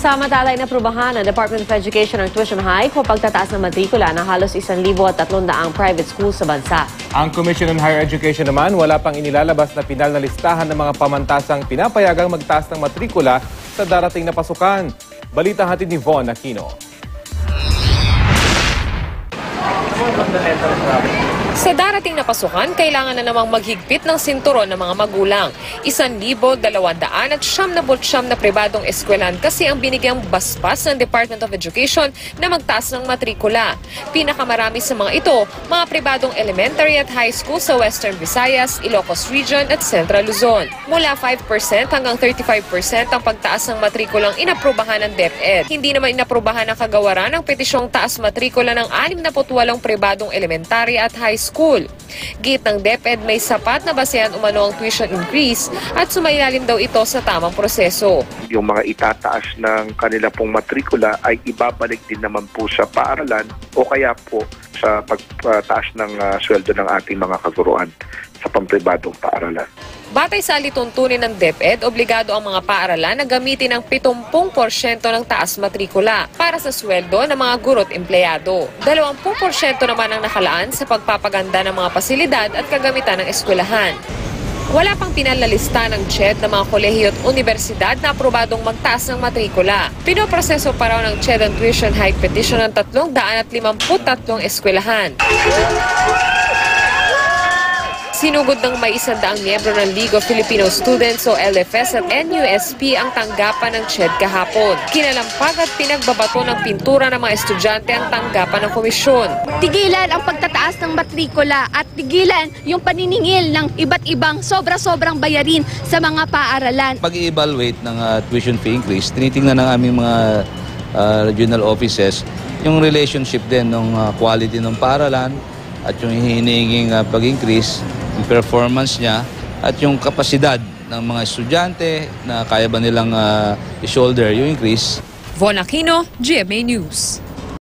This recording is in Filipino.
Samantala, inaprubahan ng Department of Education ang tuition hike o pagtataas ng matrikula ng halos 1,300 private schools sa bansa. Ang Commission on Higher Education naman wala pang inilalabas na pinal na listahan ng mga pamantasang pinapayagang magtaas ng matrikula sa darating na pasukan. Balita hatid ni Von Aquino. Sa darating na pasukan, kailangan na namang maghigpit ng sinturon ng mga magulang. 1,200 na pribadong eskwelahan kasi ang binigyang basbas ng Department of Education na magtaas ng matrikula. Pinakamarami sa mga ito, mga pribadong elementary at high school sa Western Visayas, Ilocos Region at Central Luzon. Mula 5% hanggang 35% ang pagtaas ng matrikulang inaprubahan ng DepEd. Hindi naman inaprubahan ang kagawaran ng petisyong taas matrikula ng 68 pribadong elementary at high school. Git ng DepEd may sapat na basehan umano ang tuition increase at sumailalim daw ito sa tamang proseso. Yung mga itataas ng kanila pong matrikula ay ibabalik din naman po sa paaralan o kaya po sa pagtaas ng sweldo ng ating mga kaguruan sa pampribadong paaralan. Batay sa alituntunin ng DepEd, obligado ang mga paaralan na gamitin ang 70% ng taas matrikula para sa sweldo ng mga guro't empleyado. 20% naman ang nakalaan sa pagpapaganda ng mga pasilidad at kagamitan ng eskwelahan. Wala pang pinalalista ng CHED ng mga kolehiyo at universidad na aprobadong magtaas ng matrikula. Pinoproseso pa raw ng CHED ang tuition hike petition ng 353 eskwelahan. Sinugod ng may 100 miyembro ng League of Filipino Students o LFS at NUSP ang tanggapan ng CHED kahapon. Kinalampag at pinagbabato ng pintura ng mga estudyante ang tanggapan ng komisyon. Tigilan ang pagtataas ng matrikula at tigilan yung paniningil ng iba't ibang sobra-sobrang bayarin sa mga paaralan. Pag-i-evaluate ng tuition fee increase, tinitingnan ng aming mga regional offices yung relationship din ng quality ng paaralan at yung hinihinging pag-increase, yung performance niya at yung kapasidad ng mga estudyante na kaya ba nilang i-shoulder yung increase. Von Aquino, GMA News.